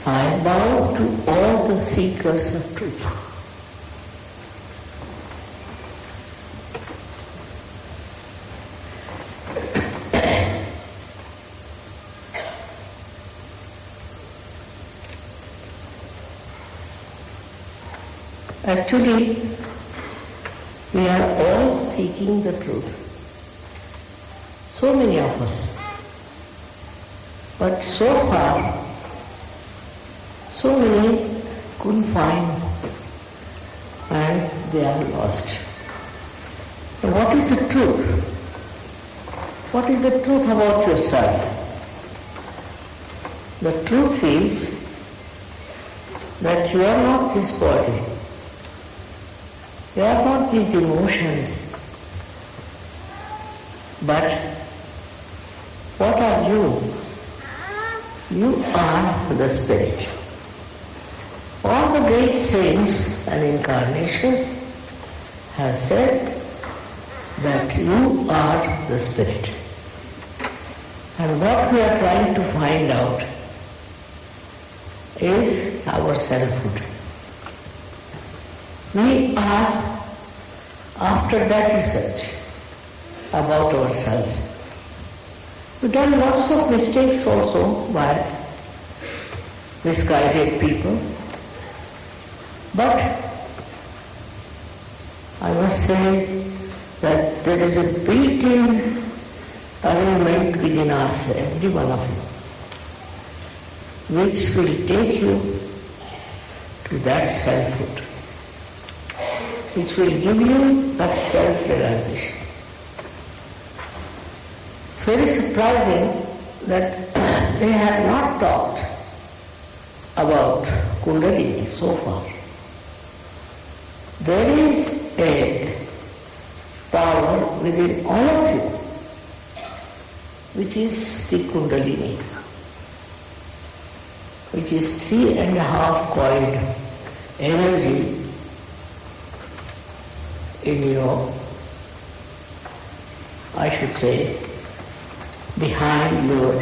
I bow to all the seekers of truth. Actually, we are all seeking the truth. So many of us. But so far, so many couldn't find and they are lost. And what is the truth? What is the truth about yourself? The truth is that you are not this body. You are not these emotions. But what are you? You are the Spirit. All the great saints and incarnations have said that you are the Spirit. And what we are trying to find out is our selfhood. We are after that research about ourselves. We've done lots of mistakes also by misguided people. But I must say that there is a built-in element within us, every one of you, which will take you to that selfhood, which will give you that self-realization. It's very surprising that they have not talked about Kundalini so far. There is a power within all of you, which is the Kundalini, which is 3.5 coiled energy in your, I should say, behind your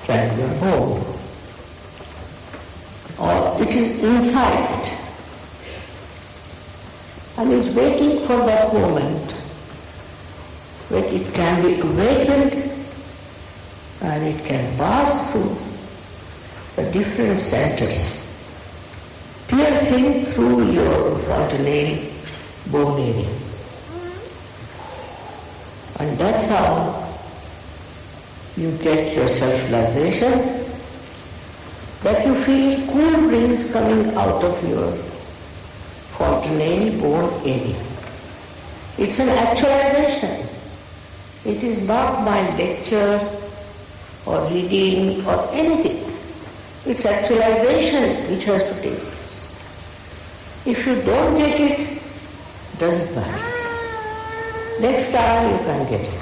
triangular bone, or it is inside it, and is waiting for that moment when it can be awakened and it can pass through the different centers, piercing through your fontanelle bone area. And that's how you get your self-realization, that you feel cool breeze coming out of your fontanelle bone area. It's an actualization. It is not my lecture or reading or anything. It's actualization which has to take place. If you don't get it, doesn't matter. Next time you can get it.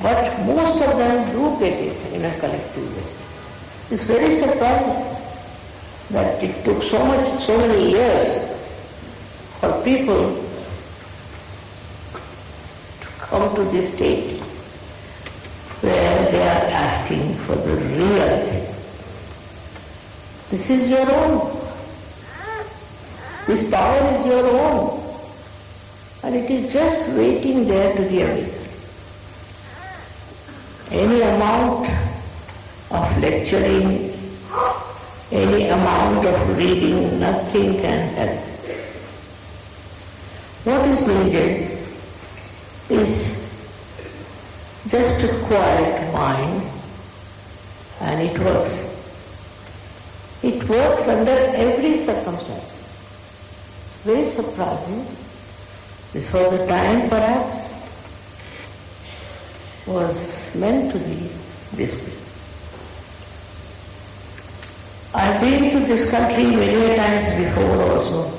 But most of them do get it in a collective way. It's very surprising that it took so many years for people to come to this state where they are asking for the real thing. This is your own. This power is your own. And it is just waiting there to be awakened. Any amount of lecturing, any amount of reading, nothing can help. What is needed is just a quiet mind, and it works. It works under every circumstances. It's very surprising. This was the time perhaps was meant to be this way. I've been to this country many times before also.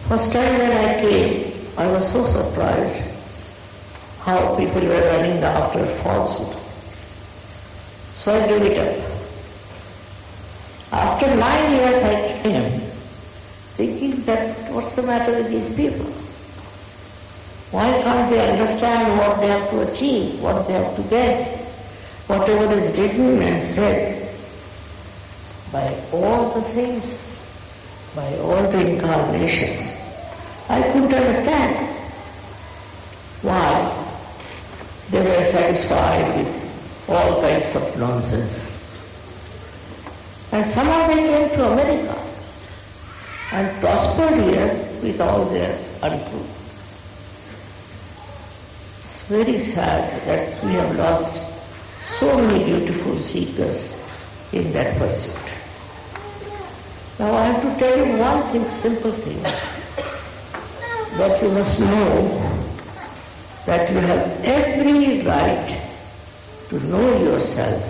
First time when I came, I was so surprised how people were running after falsehood. So I gave it up. After 9 years I came, thinking that what's the matter with these people? Why can't they understand what they have to achieve, what they have to get? whatever is written and said by all the saints, by all the incarnations, I couldn't understand why they were satisfied with all kinds of nonsense. And somehow they came to America and prospered here with all their untruth. It's very sad that we have lost so many beautiful seekers in that pursuit. Now I have to tell you one thing, simple thing, that you must know that you have every right to know yourself,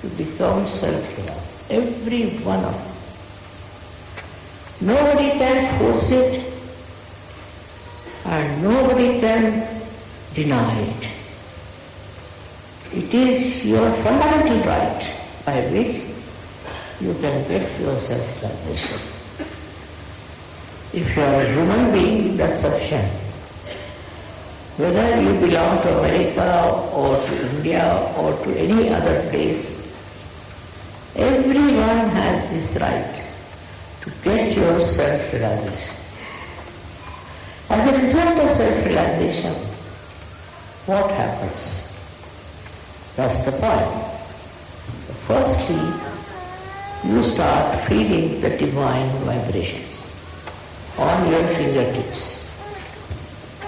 to become self-realized. Every one of you. Nobody can force it and nobody can deny it. It is your fundamental right by which you can get your self-realization. If you are a human being, that's sufficient. Whether you belong to America or to India or to any other place, everyone has this right to get your self-realization. As a result of self-realization, what happens? That's the point. Firstly, you start feeling the divine vibrations on your fingertips.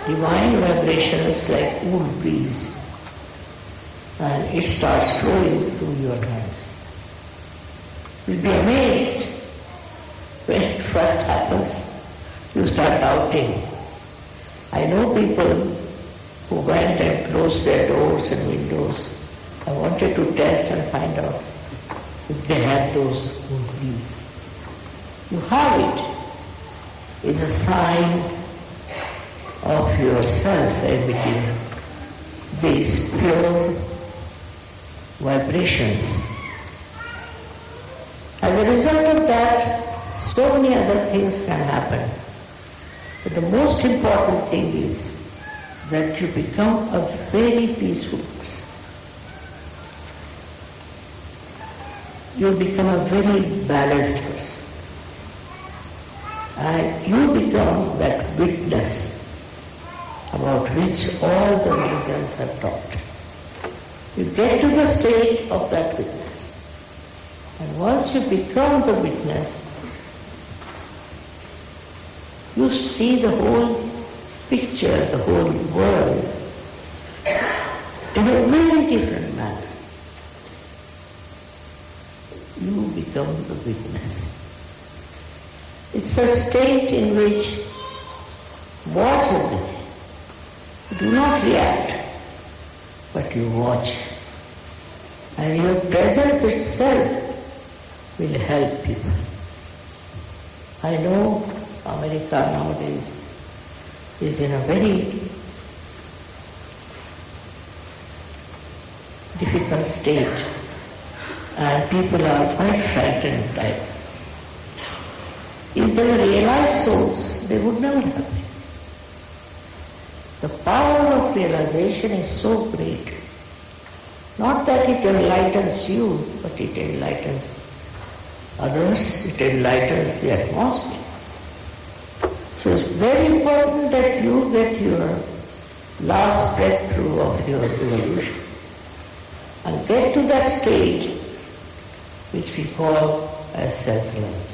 Divine vibration is like cool breeze, and it starts flowing through your hands. You'll be amazed when it first happens. You start doubting. I know people who went and closed their doors and windows. I wanted to test and find out if they had those cool breeze. You have it. It's a sign of yourself emitting these pure vibrations. As a result of that, so many other things can happen. But the most important thing is that you become a very peaceful person. You become a very balanced person. And you become that witness about which all the religions have taught. You get to the state of that witness. And once you become the witness, you see the whole picture, the whole world in a very different manner. You become the witness. It's a state in which watch everything. Do not react, but you watch. And your presence itself will help people. I know America nowadays is in a very difficult state, and people are quite frightened. If they were realized souls, they would never have been. The power of realization is so great. Not that it enlightens you, but it enlightens others, it enlightens the atmosphere. So it's very important that you get your last breakthrough of your evolution and get to that stage which we call as self-realization.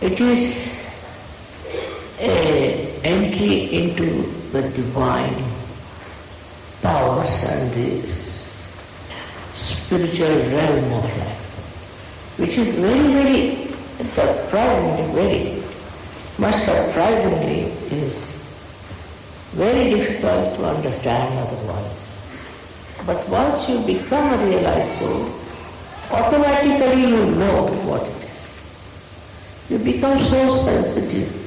It is an entry into the divine powers and the spiritual realm of life, which is very, very surprisingly, very much surprisingly is very difficult to understand otherwise. But once you become a realized soul, automatically you know what it is. You become so sensitive.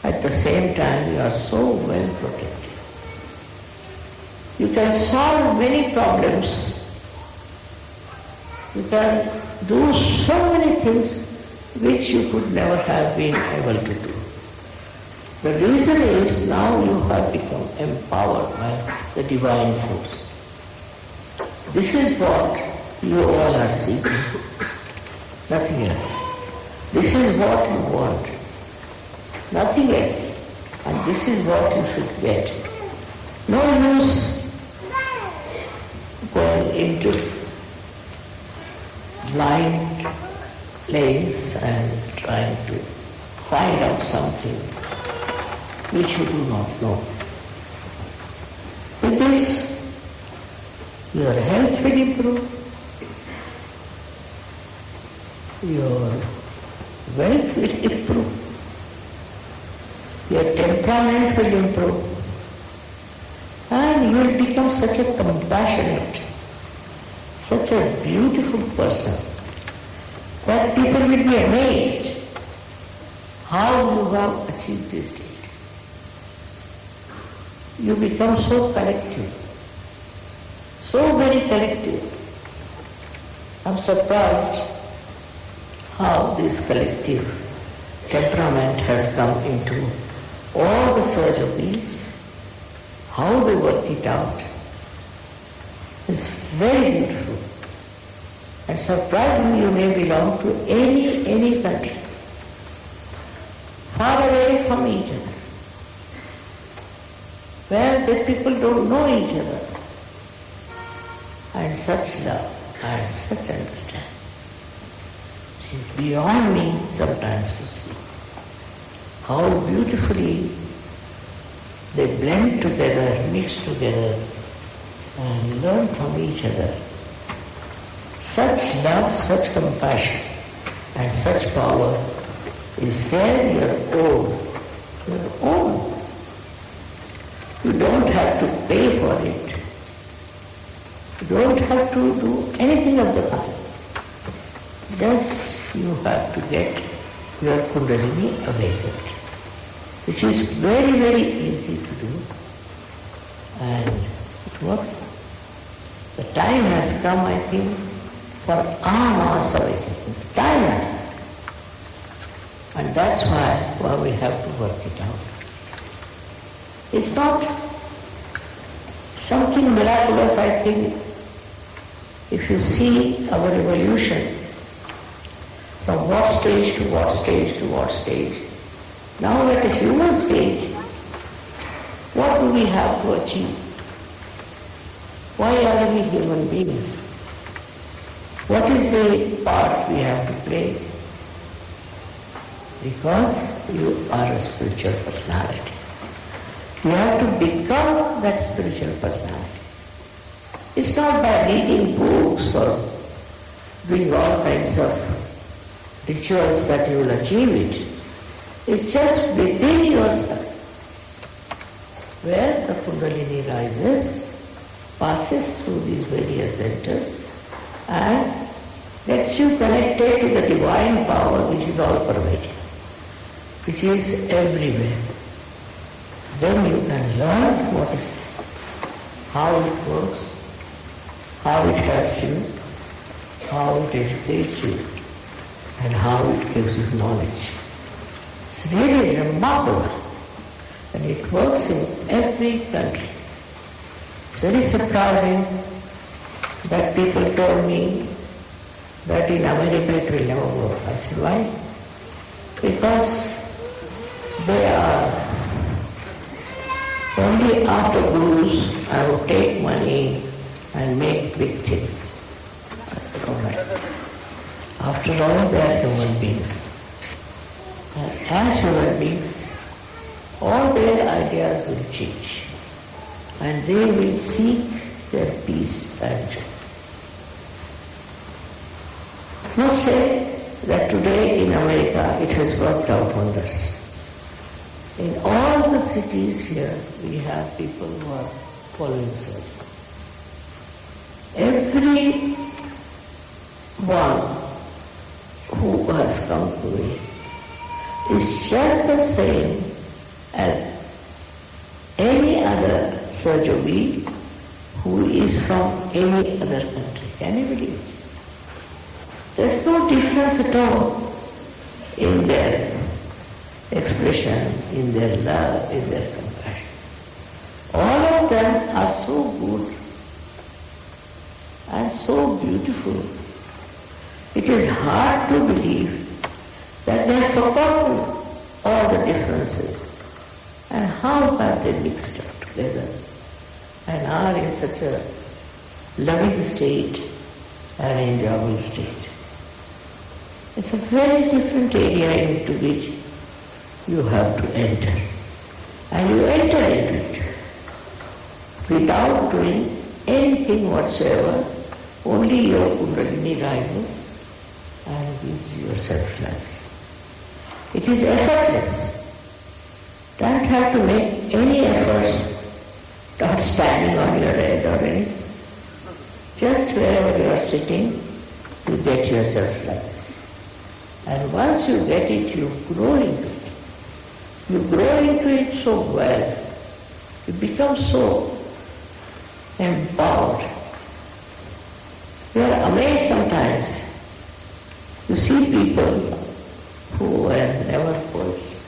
At the same time, you are so well protected. You can solve many problems. You can do so many things which you could never have been able to do. The reason is now you have become empowered by the divine force. This is what you all are seeking, nothing else. This is what you want, nothing else. And this is what you should get. No use going into blind lanes and trying to find out something which you do not know. With this, your health will improve, your wealth will improve, your temperament will improve, and you will become such a compassionate, such a beautiful person that people will be amazed how you have achieved this state. You become so collective, so very collective. I'm surprised how this collective temperament has come into all the surgeries, how they work it out. It's very beautiful. And surprisingly, you may belong to any country, far away from each other, where the people don't know each other, and such love and such understanding. It is beyond me sometimes to see how beautifully they blend together, mix together, and learn from each other. Such love, such compassion, and such power is there your own. You don't have to pay for it. You don't have to do anything of the kind. Just you have to get your Kundalini awakened, which is very, very easy to do, and it works. The time has come, I think, for our mass awakening. The time has come. And that's why we have to work it out. It's not something miraculous, I think. If you see our evolution, from what stage to what stage to what stage, now at a human stage, what do we have to achieve? Why are we human beings? What is the part we have to play? Because you are a spiritual personality. You have to become that spiritual personality. It's not by reading books or doing all kinds of rituals that you will achieve it. It's just within yourself, where the Kundalini rises, passes through these various centers, and gets you connected to the divine power which is all pervading, which is everywhere. Then you can learn what is this, how it works, how it helps you, how it educates you, and how it gives you knowledge. It's really remarkable, and it works in every country. It's very surprising that people told me that in America it will never work. I said, why? Because they are only after gurus who take money and make big things. I said, all right. After all, they are human beings. And as human beings, all their ideas will change. And they will seek their peace and joy. I must say that today in America it has worked out wonders. In all the cities here, we have people who are following surgery. Every one who has come to me is just the same as any other surgery who is from any other country. Can you believe it? There's no difference at all in their expression, in their love, in their compassion. All of them are so good and so beautiful. It is hard to believe that they have forgotten all the differences and how have they mixed up together and are in such a loving state and enjoyable state. It's a very different area into which you have to enter. And you enter into it without doing anything whatsoever, only your Kundalini rises and gives you self-realization. It is effortless. Don't have to make any efforts, not standing on your head or anything. Just wherever you are sitting, you get your self-realization. And once you get it, you grow into it. You grow into it so well. You become so empowered. You are amazed sometimes. You see people who were never poets.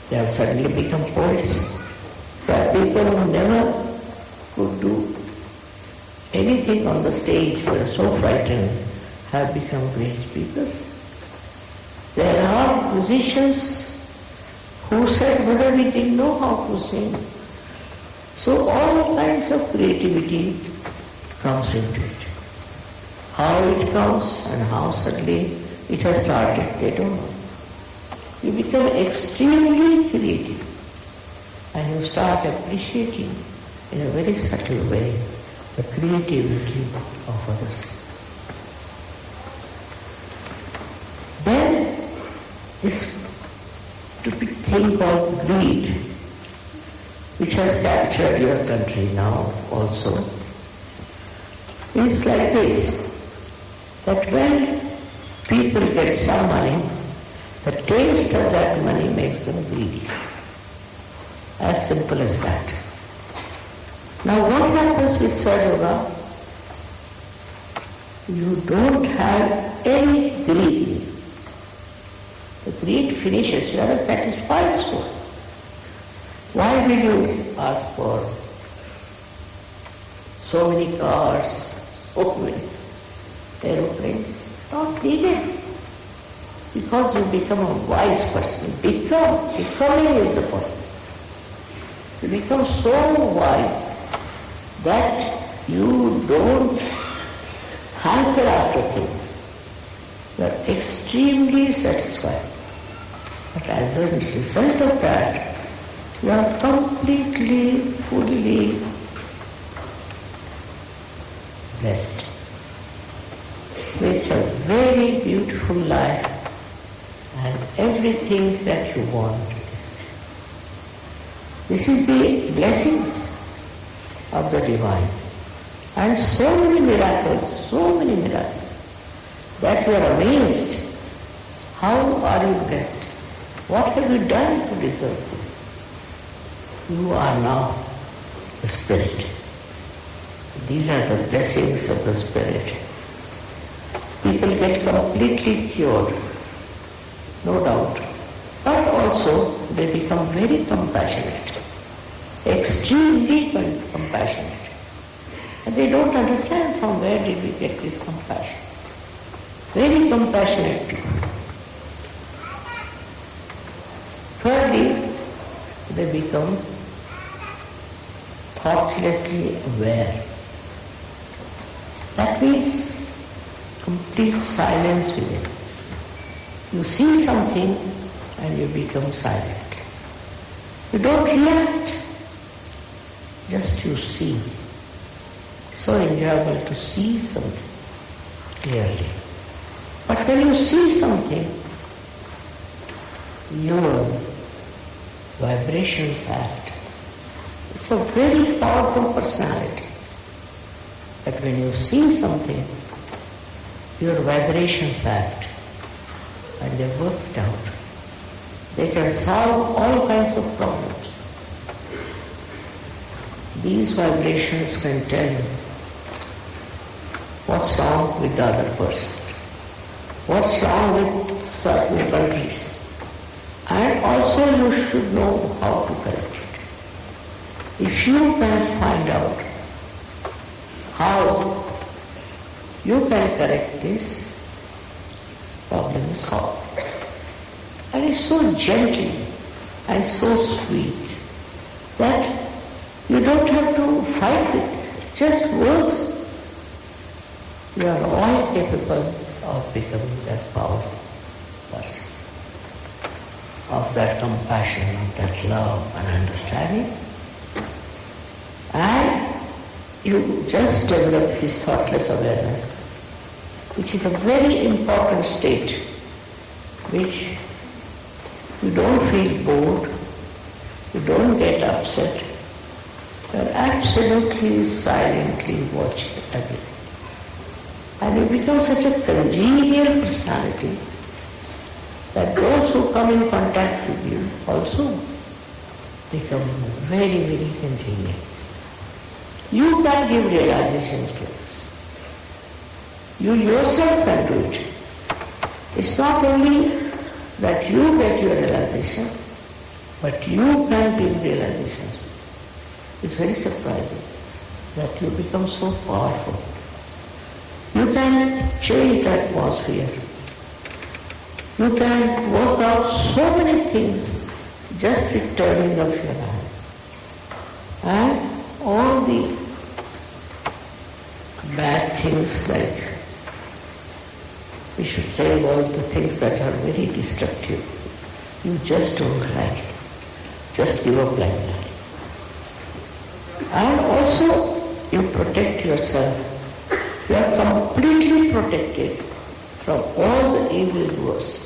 They have suddenly become poets. There are people who never could do anything on the stage, were so frightened, have become great speakers. There are musicians who said, "Mother, we didn't know how to sing." So all kinds of creativity comes into it. How it comes and how suddenly it has started, they don't know. You become extremely creative and you start appreciating in a very subtle way the creativity of others. Then this stupid thing called greed, which has captured your country now also, is like this, that when people get some money, the taste of that money makes them greedy. As simple as that. Now what happens with Sahaja Yoga? You don't have any greed. The greed finishes, you are a satisfied soul. Why will you ask for so many cars, so many aeroplanes? Not needed. Because you become a wise person. Becoming is the point. You become so wise that you don't hanker after things. You are extremely satisfied. But as a result of that, you are completely, fully blessed with a very beautiful life and everything that you want is there. This is the blessings of the divine. And so many miracles that you are amazed. How are you blessed? What have you done to deserve this? You are now the Spirit. These are the blessings of the Spirit. People get completely cured, no doubt. But also they become very compassionate, extremely compassionate. And they don't understand from where did we get this compassion. Very compassionate people. Thirdly, they become thoughtlessly aware. That means complete silence within. You see something and you become silent. You don't react, just you see. So enjoyable to see something clearly. But when you see something, your vibrations act. It's a very powerful personality. That when you see something, your vibrations act and they work it out. They can solve all kinds of problems. These vibrations can tell you what's wrong with the other person, what's wrong with certain countries, and also you should know how to correct it. If you can find out how you can correct this, problem is solved. And it's so gentle and so sweet that you don't have to fight with it. It just works. You are all capable of becoming that powerful person, of that compassion, of that love and understanding. And you just develop this thoughtless awareness, which is a very important state, which you don't feel bored, you don't get upset, you are absolutely silently watching everything. And you become such a congenial personality that those who come in contact with you also become very, very congenial. You can give realizations to others. You yourself can do it. It's not only that you get your realization, but you can give realizations. It's very surprising that you become so powerful. You can change the atmosphere. You can work out so many things just with turning of your hand. And all the bad things, like we should say all the things that are very destructive, you just don't like it. Just give up like that. And also you protect yourself. You are completely protected from all the evil doers.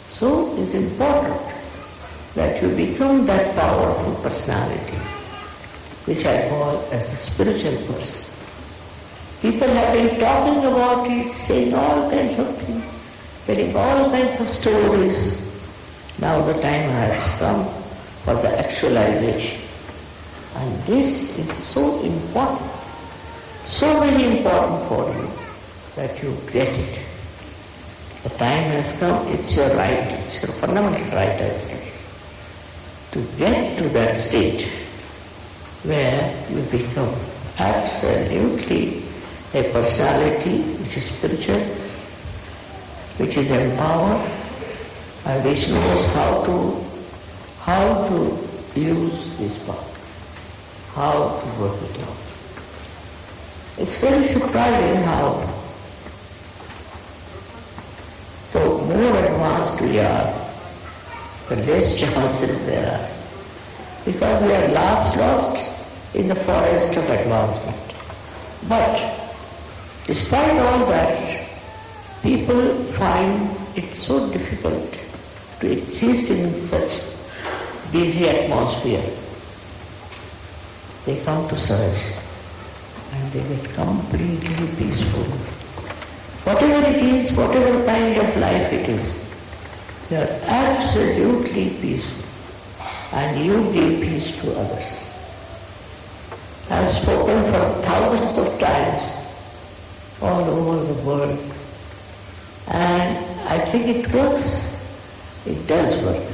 So it's important that you become that powerful personality, which I call as the spiritual person. People have been talking about it, saying all kinds of things, telling all kinds of stories. Now the time has come for the actualization. And this is so important, so very important for you that you get it. The time has come, it's your right, it's your fundamental right, I say, to get to that state where you become absolutely a personality which is spiritual, which is empowered, and which knows how to use this power, how to work it out. It's very surprising how the more advanced we are, the less chances there are. Because we are lost in the forest of advancement. But despite all that, people find it so difficult to exist in such busy atmosphere. They come to Sahaja and they get completely peaceful. Whatever it is, whatever kind of life it is, they are absolutely peaceful. And you give peace to others. I have spoken for thousands of times all over the world, and I think it works. It does work.